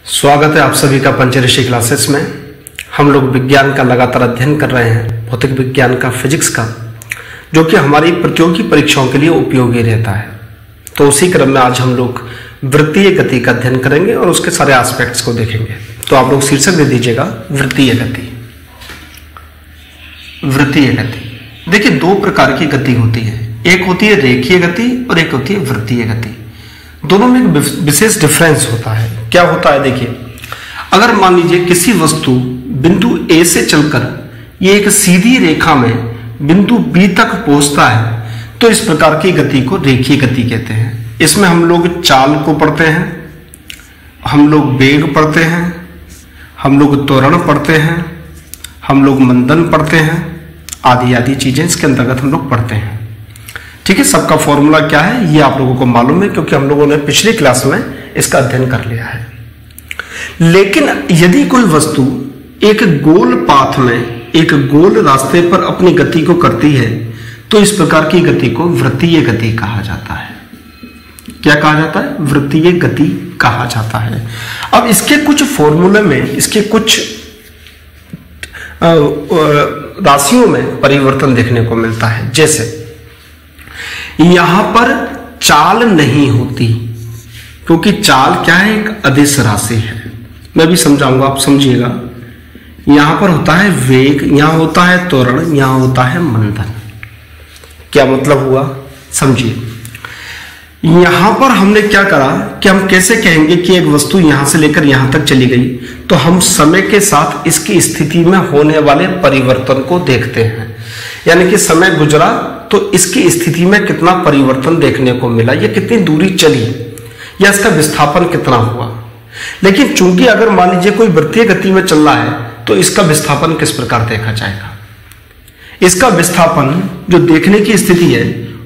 स्वागत है आप सभी का पंचऋषि क्लासेस में। हम लोग विज्ञान का लगातार अध्ययन कर रहे हैं, भौतिक विज्ञान का, फिजिक्स का, जो कि हमारी प्रतियोगी परीक्षाओं के लिए उपयोगी रहता है। तो उसी क्रम में आज हम लोग वृत्तीय गति का अध्ययन करेंगे और उसके सारे एस्पेक्ट्स को देखेंगे। तो आप लोग शीर्षक दे दीजिएगा वृत्तीय गति। वृत्तीय गति, देखिए दो प्रकार की गति होती है, एक होती है रेखीय गति और एक होती है वृत्तीय गति। दोनों में एक विशेष डिफरेंस होता है। क्या होता है, देखिए अगर मान लीजिए किसी वस्तु बिंदु ए से चलकर ये एक सीधी रेखा में बिंदु बी तक पहुंचता है तो इस प्रकार की गति को रेखीय गति कहते हैं। इसमें हम लोग चाल को पढ़ते हैं, हम लोग वेग पढ़ते हैं, हम लोग त्वरण पढ़ते हैं, हम लोग मंदन पढ़ते हैं, आदि आदि चीजें इसके अंतर्गत हम लोग पढ़ते हैं। ठीक है, सबका फॉर्मूला क्या है ये आप लोगों को मालूम है, क्योंकि हम लोगों ने पिछली क्लास में इसका अध्ययन कर लिया है। लेकिन यदि कोई वस्तु एक गोल पाथ में, एक गोल रास्ते पर अपनी गति को करती है तो इस प्रकार की गति को वृत्तीय गति कहा जाता है। क्या कहा जाता है? वृत्तीय गति कहा जाता है। अब इसके कुछ फॉर्मूले में, इसके कुछ राशियों में परिवर्तन देखने को मिलता है। जैसे यहां पर चाल नहीं होती, क्योंकि चाल क्या है? एक अदिश राशि है। मैं भी समझाऊंगा, आप समझिएगा। यहां पर होता है वेग, यहां होता है त्वरण, यहां होता है मंदन। क्या मतलब हुआ, समझिए। यहां पर हमने क्या करा कि हम कैसे कहेंगे कि एक वस्तु यहां से लेकर यहां तक चली गई, तो हम समय के साथ इसकी स्थिति में होने वाले परिवर्तन को देखते हैं। यानी कि समय गुजरा तो इसकी स्थिति में कितना परिवर्तन देखने को मिला, या कितनी दूरी चली, या इसका विस्थापन कितना हुआ। लेकिन चूंकि अगर मान लीजिए कोई वृत्तीय गति में चल रहा है तो इसका विस्थापन किस प्रकार देखा जाएगा? इसका विस्थापन जो देखने की स्थिति है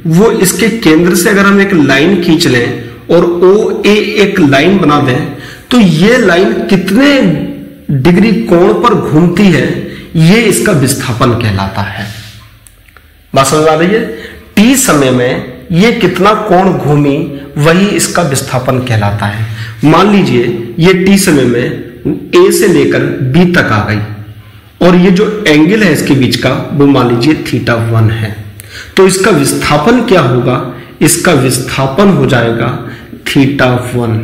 वो इसके केंद्र से अगर हम एक लाइन खींच लें और ओ ए एक लाइन बना दें तो ये लाइन कितने डिग्री कोण पर घूमती है ये इसका विस्थापन कहलाता है। बात समझ आ रही है? टी समय में ये कितना कोण घूमी वही इसका विस्थापन कहलाता है। मान लीजिए ये टी समय में ए से लेकर बी तक आ गई और ये जो एंगल है इसके बीच का वो मान लीजिए θ1 है, तो इसका विस्थापन क्या होगा? इसका विस्थापन हो जाएगा θ1।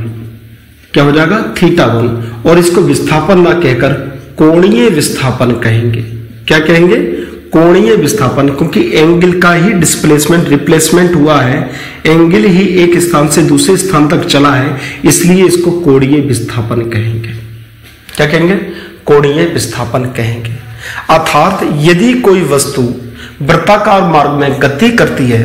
क्या हो जाएगा? θ1। और इसको विस्थापन ना कहकर कोणीय विस्थापन कहेंगे। क्या कहेंगे? कोणीय विस्थापन, क्योंकि एंगल का ही डिस्प्लेसमेंट, रिप्लेसमेंट हुआ है, एंगल ही एक स्थान से दूसरे स्थान तक चला है, इसलिए इसको कोणीय विस्थापन कहेंगे। क्या कहेंगे? कोणीय विस्थापन कहेंगे। अर्थात यदि कोई वस्तु वृत्ताकार मार्ग में गति करती है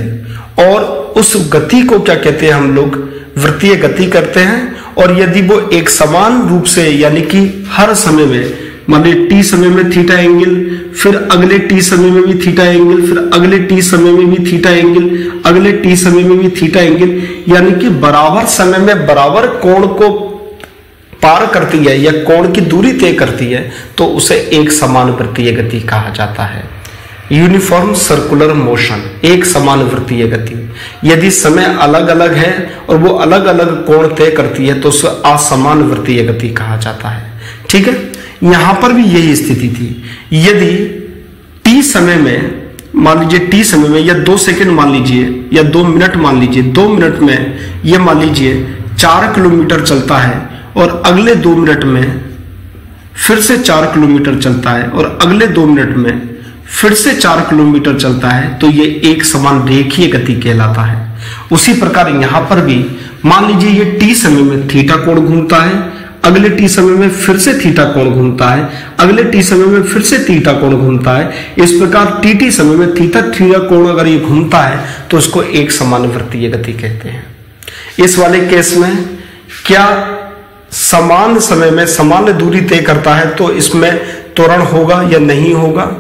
और उस गति को क्या कहते हैं हम लोग? वृत्तीय गति करते हैं। और यदि वो एक समान रूप से, यानी कि हर समय में, मान लीजिए टी समय में थीटा एंगल, फिर अगले टी समय में भी थीटा एंगल, फिर अगले टी समय में भी थीटा एंगल, अगले टी समय में भी थीटा एंगल, यानी कि बराबर समय में बराबर कोण को पार करती है या कोण की दूरी तय करती है, तो उसे एक समान वृत्तीय गति कहा जाता है। यूनिफॉर्म सर्कुलर मोशन, एक समान वृत्तीय गति। यदि समय अलग अलग है और वो अलग अलग कोण तय करती है तो उसे असमान वृत्तीय गति कहा जाता है। ठीक है, यहां पर भी यही स्थिति थी। यदि टी समय में, मान लीजिए टी समय में, या 2 सेकंड मान लीजिए, या 2 मिनट मान लीजिए, 2 मिनट में ये मान लीजिए 4 किलोमीटर चलता है और अगले 2 मिनट में फिर से 4 किलोमीटर चलता है और अगले 2 मिनट में फिर से 4 किलोमीटर चलता है, तो ये एक समान रेखीय गति कहलाता है। उसी प्रकार यहां पर भी मान लीजिए ये टी समय में थीटा कोण घूमता है, अगले टी समय में फिर से थीटा कोण घूमता है, अगले टी समय में फिर से थीटा कोण घूमता है। इस प्रकार टी समय में थीटा कोण अगर ये घूमता है तो इसको एक समान वृत्तीय गति कहते हैं। इस वाले केस में क्या समान समय में समान दूरी तय करता है तो इसमें त्वरण होगा या नहीं होगा?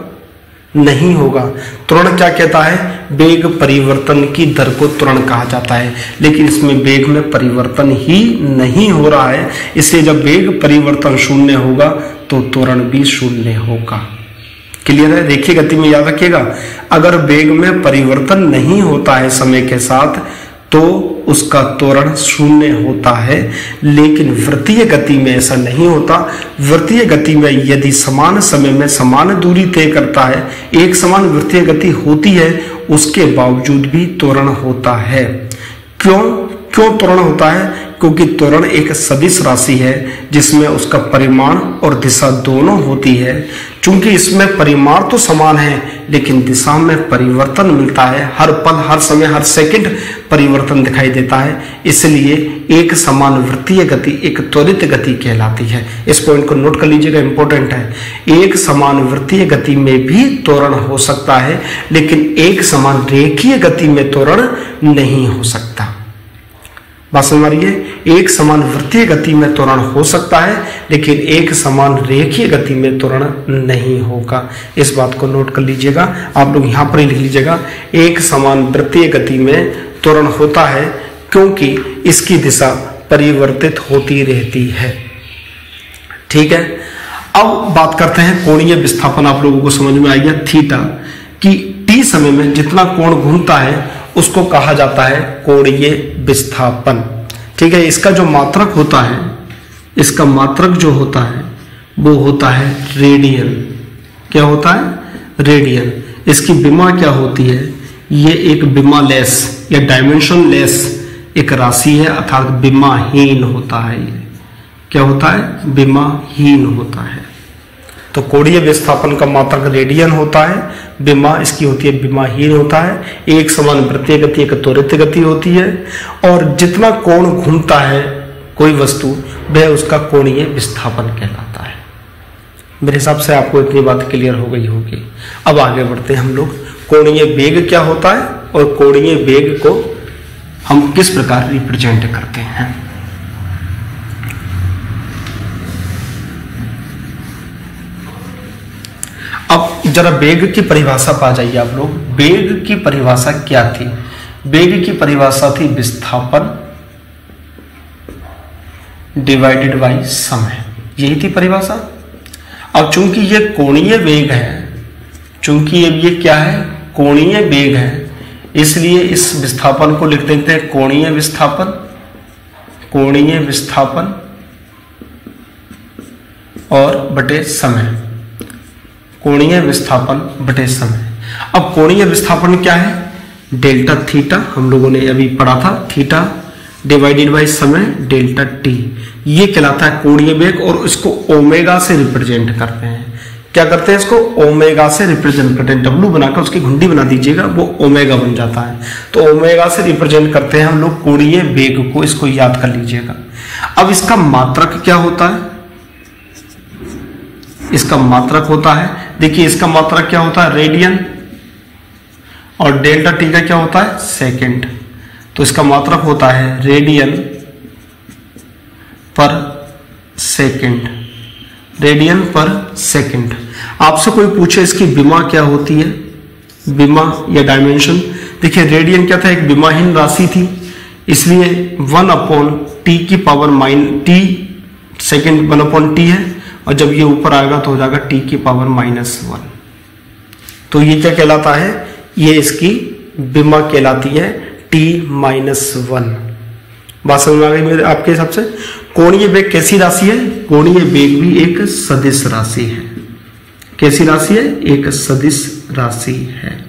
नहीं होगा। त्वरण क्या कहता है? वेग परिवर्तन की दर को त्वरण कहा जाता है, लेकिन इसमें वेग में परिवर्तन ही नहीं हो रहा है, इसलिए जब वेग परिवर्तन शून्य होगा तो त्वरण भी शून्य होगा। क्लियर है? देखिए गति में याद रखिएगा, अगर वेग में परिवर्तन नहीं होता है समय के साथ तो उसका त्वरण शून्य होता है। लेकिन वृत्तीय गति में ऐसा नहीं होता। वृत्तीय गति में यदि समान समय में समान दूरी तय करता है, एक समान वृत्तीय गति होती है, उसके बावजूद भी त्वरण होता है। क्यों त्वरण होता है? क्योंकि त्वरण एक सदिश राशि है जिसमें उसका परिमाण और दिशा दोनों होती है। चूंकि इसमें परिमाण तो समान है लेकिन दिशा में परिवर्तन मिलता है, हर पल हर समय हर सेकंड परिवर्तन दिखाई देता है, इसलिए एक समान वृत्तीय गति एक त्वरित गति कहलाती है। इस पॉइंट को नोट कर लीजिएगा, इंपॉर्टेंट है। एक समान वृत्तीय गति में भी त्वरण हो सकता है लेकिन एक समान रेखीय गति में त्वरण नहीं हो सकता। बात समझ रही है? एक समान वृत्तीय गति में त्वरण हो सकता है लेकिन एक समान रेखीय गति में त्वरण नहीं होगा। इस बात को नोट कर लीजिएगा, आप लोग यहां पर ही लिख लीजिएगा। एक समान वृत्तीय गति में त्वरण होता है क्योंकि इसकी दिशा परिवर्तित होती रहती है। ठीक है, अब बात करते हैं कोणीय विस्थापन। आप लोगों को समझ में आ गया थीटा कि टी समय में जितना कोण घूमता है उसको कहा जाता है कोणीय विस्थापन। ठीक है, इसका जो मात्रक होता है, इसका मात्रक जो होता है वो होता है रेडियन। क्या होता है? रेडियन। इसकी विमा क्या होती है? ये एक विमालेस या डायमेंशन लेस एक राशि है, अर्थात विमाहीन होता है। ये क्या होता है? विमाहीन होता है। तो कोणीय विस्थापन का मात्रक रेडियन होता है, विमा इसकी होती है विमाहीन होता है, एक समान वृत्तीय गति एक त्वरित गति होती है, और जितना कोण घूमता है कोई वस्तु वह उसका कोणीय विस्थापन कहलाता है। मेरे हिसाब से आपको इतनी बात क्लियर हो गई होगी। अब आगे बढ़ते हैं हम लोग। कोणीय वेग क्या होता है और कोणीय वेग को हम किस प्रकार रिप्रेजेंट करते हैं। अब जरा वेग की परिभाषा पा जाइए आप लोग। वेग की परिभाषा क्या थी? वेग की परिभाषा थी विस्थापन डिवाइडेड बाय समय, यही थी परिभाषा। अब चूंकि ये कोणीय वेग है, चूंकि ये क्या है? कोणीय वेग है, इसलिए इस विस्थापन को लिख देते हैं कोणीय विस्थापन। कोणीय विस्थापन और बटे समय, कोणीय विस्थापन बटे समय। अब कोणीय विस्थापन क्या है? डेल्टा थीटा, हम लोगों ने अभी पढ़ा था, थीटा डिवाइडेड बाय समय डेल्टा टी, ये कहलाता है कोणीय वेग। और इसको ओमेगा से रिप्रेजेंट करते हैं। क्या करते हैं? इसको ओमेगा से रिप्रेजेंट करते हैं। डब्लू बनाकर उसकी घुंडी बना दीजिएगा, वो ओमेगा बन जाता है। तो ओमेगा से रिप्रेजेंट करते हैं हम लोग कोणीय वेग को, इसको याद कर लीजिएगा। अब इसका मात्रक क्या होता है? इसका मात्रक होता है, देखिए इसका मात्रक क्या होता है? रेडियन, और डेल्टा टी का क्या होता है? सेकंड। तो इसका मात्रक होता है रेडियन पर सेकंड, रेडियन पर सेकंड। आपसे कोई पूछे इसकी विमा क्या होती है, विमा या डायमेंशन, देखिए रेडियन क्या था? एक विमाहीन राशि थी, इसलिए 1/t की पावर t सेकंड 1/t है, और जब ये ऊपर आएगा तो हो जाएगा t की पावर -1। तो ये क्या कहलाता है? ये इसकी विमा कहलाती है t-1। बात समझ में आ गई मेरे आपके हिसाब से? कोणीय वेग कैसी राशि है? कोणीय वेग भी एक सदिश राशि है। कैसी राशि है? एक सदिश राशि है।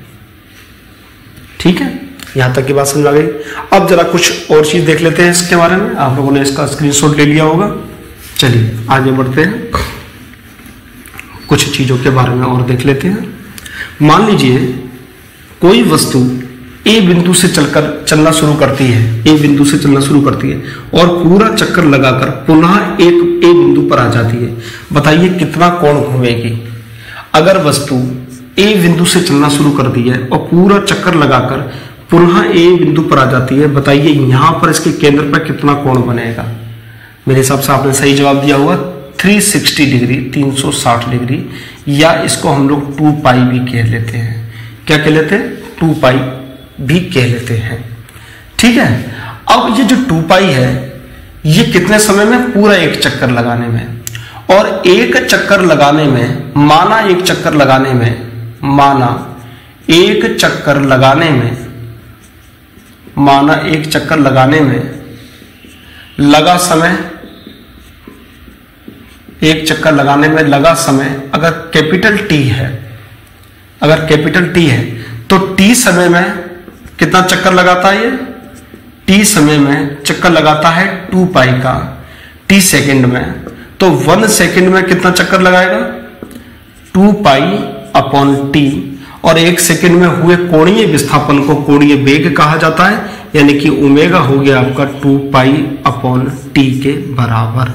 ठीक है, यहां तक की बात समझ आ गई। अब जरा कुछ और चीज देख लेते हैं इसके बारे में। आप लोगों ने इसका स्क्रीनशॉट ले लिया होगा। चलिए आगे बढ़ते हैं, कुछ चीजों के बारे में और देख लेते हैं। मान लीजिए कोई वस्तु ए बिंदु से चलना शुरू करती है, ए बिंदु से चलना शुरू करती है और पूरा चक्कर लगाकर पुनः एक ए बिंदु पर आ जाती है। बताइए कितना कोण घूमेगी? अगर वस्तु ए बिंदु से चलना शुरू कर दी है और पूरा चक्कर लगाकर पुनः ए बिंदु पर आ जाती है, बताइए यहां पर इसके केंद्र पर कितना कोण बनेगा? मेरे हिसाब से आपने सही जवाब दिया होगा 360 डिग्री, 360 डिग्री, या इसको हम लोग 2 पाई भी कह लेते हैं। क्या कह लेते हैं? 2 पाई भी कह लेते हैं। ठीक है, अब ये जो 2 पाई है ये कितने समय में? पूरा एक चक्कर लगाने में। और एक चक्कर लगाने में, माना एक चक्कर लगाने में माना एक चक्कर लगाने में लगा समय, एक चक्कर लगाने में लगा समय अगर कैपिटल टी है, अगर कैपिटल टी है तो टी समय में कितना चक्कर लगाता है? ये टी समय में चक्कर लगाता है 2 पाई का, टी सेकंड में, तो 1 सेकंड में कितना चक्कर लगाएगा? 2 पाई अपॉन टी, और 1 सेकंड में हुए कोणीय विस्थापन को कोणीय वेग कहा जाता है, यानी कि ओमेगा हो गया आपका 2 पाई अपॉन टी के बराबर,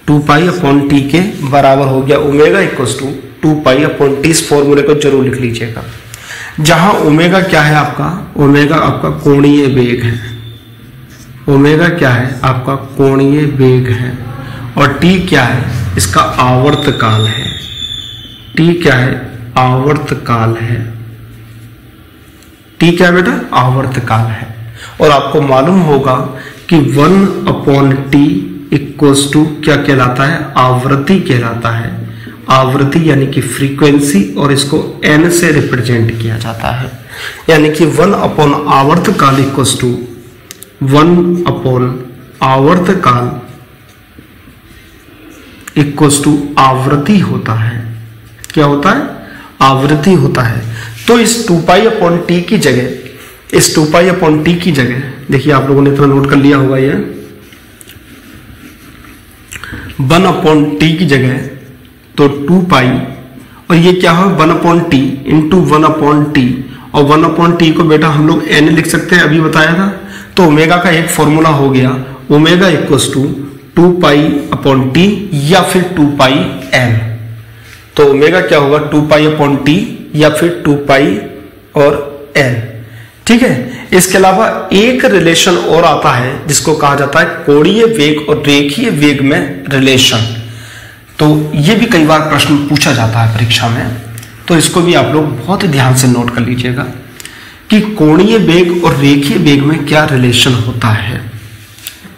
2 पाई अपॉन टी के बराबर हो गया omega equals to 2 pi upon T. इस फॉर्मूले को जरूर लिख लीजिएगा, जहां ओमेगा क्या है आपका? ओमेगा आपका कोणीय वेग है, ओमेगा क्या है आपका? कोणीय वेग है, और टी क्या है? इसका आवर्त काल है, टी क्या है? आवर्त काल है, टी क्या है बेटा? आवर्त काल है। और आपको मालूम होगा कि 1 अपॉन टी इक्वल्स टू क्या कहलाता है? आवृत्ति कहलाता है, आवृत्ति यानी कि फ्रीक्वेंसी, और इसको n से रिप्रेजेंट किया जाता है, यानी कि 1 अपॉन आवर्त काल इक्वल्स टू 1 अपॉन आवर्त काल इक्वल्स टू आवृत्ति होता है। क्या होता है? आवृत्ति होता है। तो इस 2 पाई अपॉन टी की जगह, इस 2 पाई अपॉन टी की जगह, देखिए आप लोगों ने इतना नोट कर लिया होगा, ये 1 अपॉन टी की जगह तो 2 पाई, और ये क्या हो? 1 upon T into 1 upon T, और 1 अपॉन टी को बेटा हम लोग n लिख सकते हैं, अभी बताया था। तो ओमेगा का एक फॉर्मूला हो गया, omega equals to 2 pi upon T या फिर 2 पाई n। तो ओमेगा क्या होगा? 2 पाई अपॉन टी या फिर 2 पाई और n। ठीक है। इसके अलावा एक रिलेशन और आता है जिसको कहा जाता है कोणीय वेग और रेखीय वेग में रिलेशन। तो ये भी कई बार प्रश्न पूछा जाता है परीक्षा में, तो इसको भी आप लोग बहुत ही ध्यान से नोट कर लीजिएगा कि कोणीय वेग और रेखीय वेग में क्या रिलेशन होता है।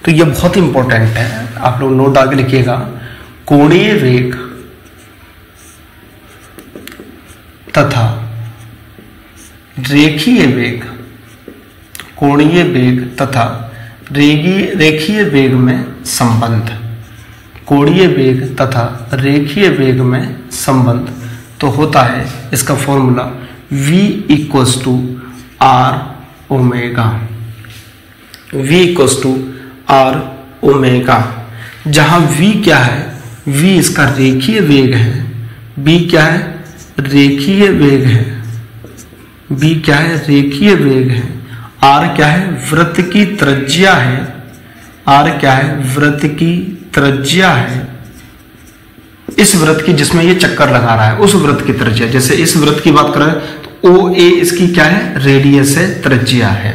तो ये बहुत ही इंपॉर्टेंट है, आप लोग नोट डाल के लिखिएगा। कोणीय वेग तथा रेखीय वेग, कोणीय वेग तथा रेखीय वेग में संबंध, कोणीय वेग तथा रेखीय वेग में संबंध तो होता है, इसका formula v equals to R omega, v equals to R omega, जहां v क्या है? v इसका रेखीय वेग है, b क्या है? रेखीय वेग है, b क्या है? रेखीय वेग है, r क्या है? वृत्त की त्रिज्या है, r क्या है? वृत्त की त्रिज्या है, इस वृत्त की जिसमें ये चक्कर लगा रहा है उस वृत्त की त्रिज्या। जैसे इस वृत्त की बात करें तो ओ ए इसकी क्या है? रेडियस है, त्रिज्या है,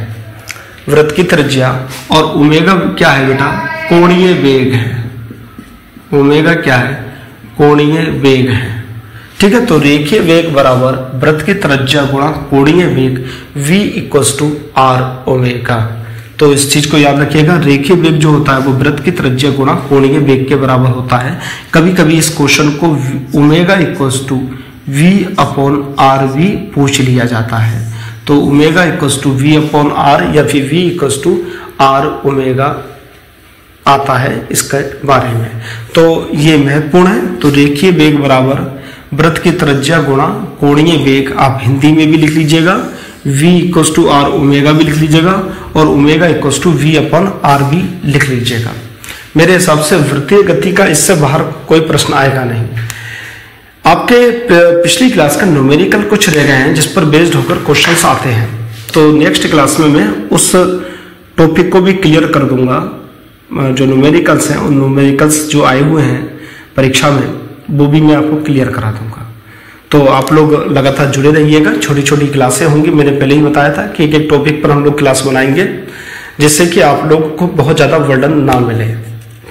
वृत्त की त्रिज्या। और ओमेगा क्या है बेटा? कोणीय वेग है, ओमेगा क्या है? कोणीय वेग है। ठीक है। तो रेखीय वेग बराबर वृत्त की त्रिज्या गुणा कोणीय वेग, v equals to R omega. तो इस चीज को याद रखिएगा, रेखीय वेग जो होता है वो वृत्त की त्रिज्या गुणा कोणीय वेग के बराबर होता है। कभी कभी इस क्वेश्चन को omega equals to v upon R भी पूछ लिया जाता है। तो omega equals to v upon R या फिर v equals to R omega आता है इसके बारे में। तो ये महत्वपूर्ण है। तो रेखीय वेग बराबर वृत्त की त्रिज्या गुणा कोणीय वेग, आप हिंदी में भी लिख लीजिएगा, v equals to R omega भी लिख लीजिएगा, और omega equals to v upon R भी लिख लीजिएगा। मेरे हिसाब से वृत्तीय गति का इससे बाहर कोई प्रश्न आएगा नहीं। आपके पिछली क्लास का न्यूमेरिकल कुछ रह गए हैं जिस पर बेस्ड होकर क्वेश्चंस आते हैं, तो नेक्स्ट क्लास में मैं उस टॉपिक को भी क्लियर कर दूंगा। जो न्यूमेरिकल्स हैं, उन न्यूमेरिकल्स जो आए हुए हैं परीक्षा में वो भी मैं आपको क्लियर करा दूंगा। तो आप लोग लगातार जुड़े रहिएगा, छोटी छोटी क्लासें होंगी। मैंने पहले ही बताया था कि एक टॉपिक पर हम लोग क्लास बनाएंगे जिससे कि आप लोग को बहुत ज़्यादा वर्डन ना मिले।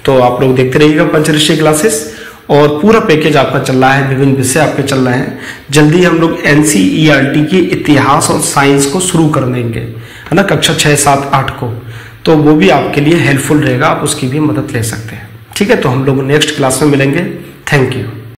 तो आप लोग देखते रहिएगा पंचदर्शी क्लासेस, और पूरा पैकेज आपका चल रहा है, विभिन्न विषय आपके चल रहे हैं। जल्दी हम लोग NCERT की इतिहास और साइंस को शुरू कर देंगे, है ना, कक्षा 6, 7, 8 को। तो वो भी आपके लिए हेल्पफुल रहेगा, आप उसकी भी मदद ले सकते हैं। ठीक है। तो हम लोग नेक्स्ट क्लास में मिलेंगे। Thank you.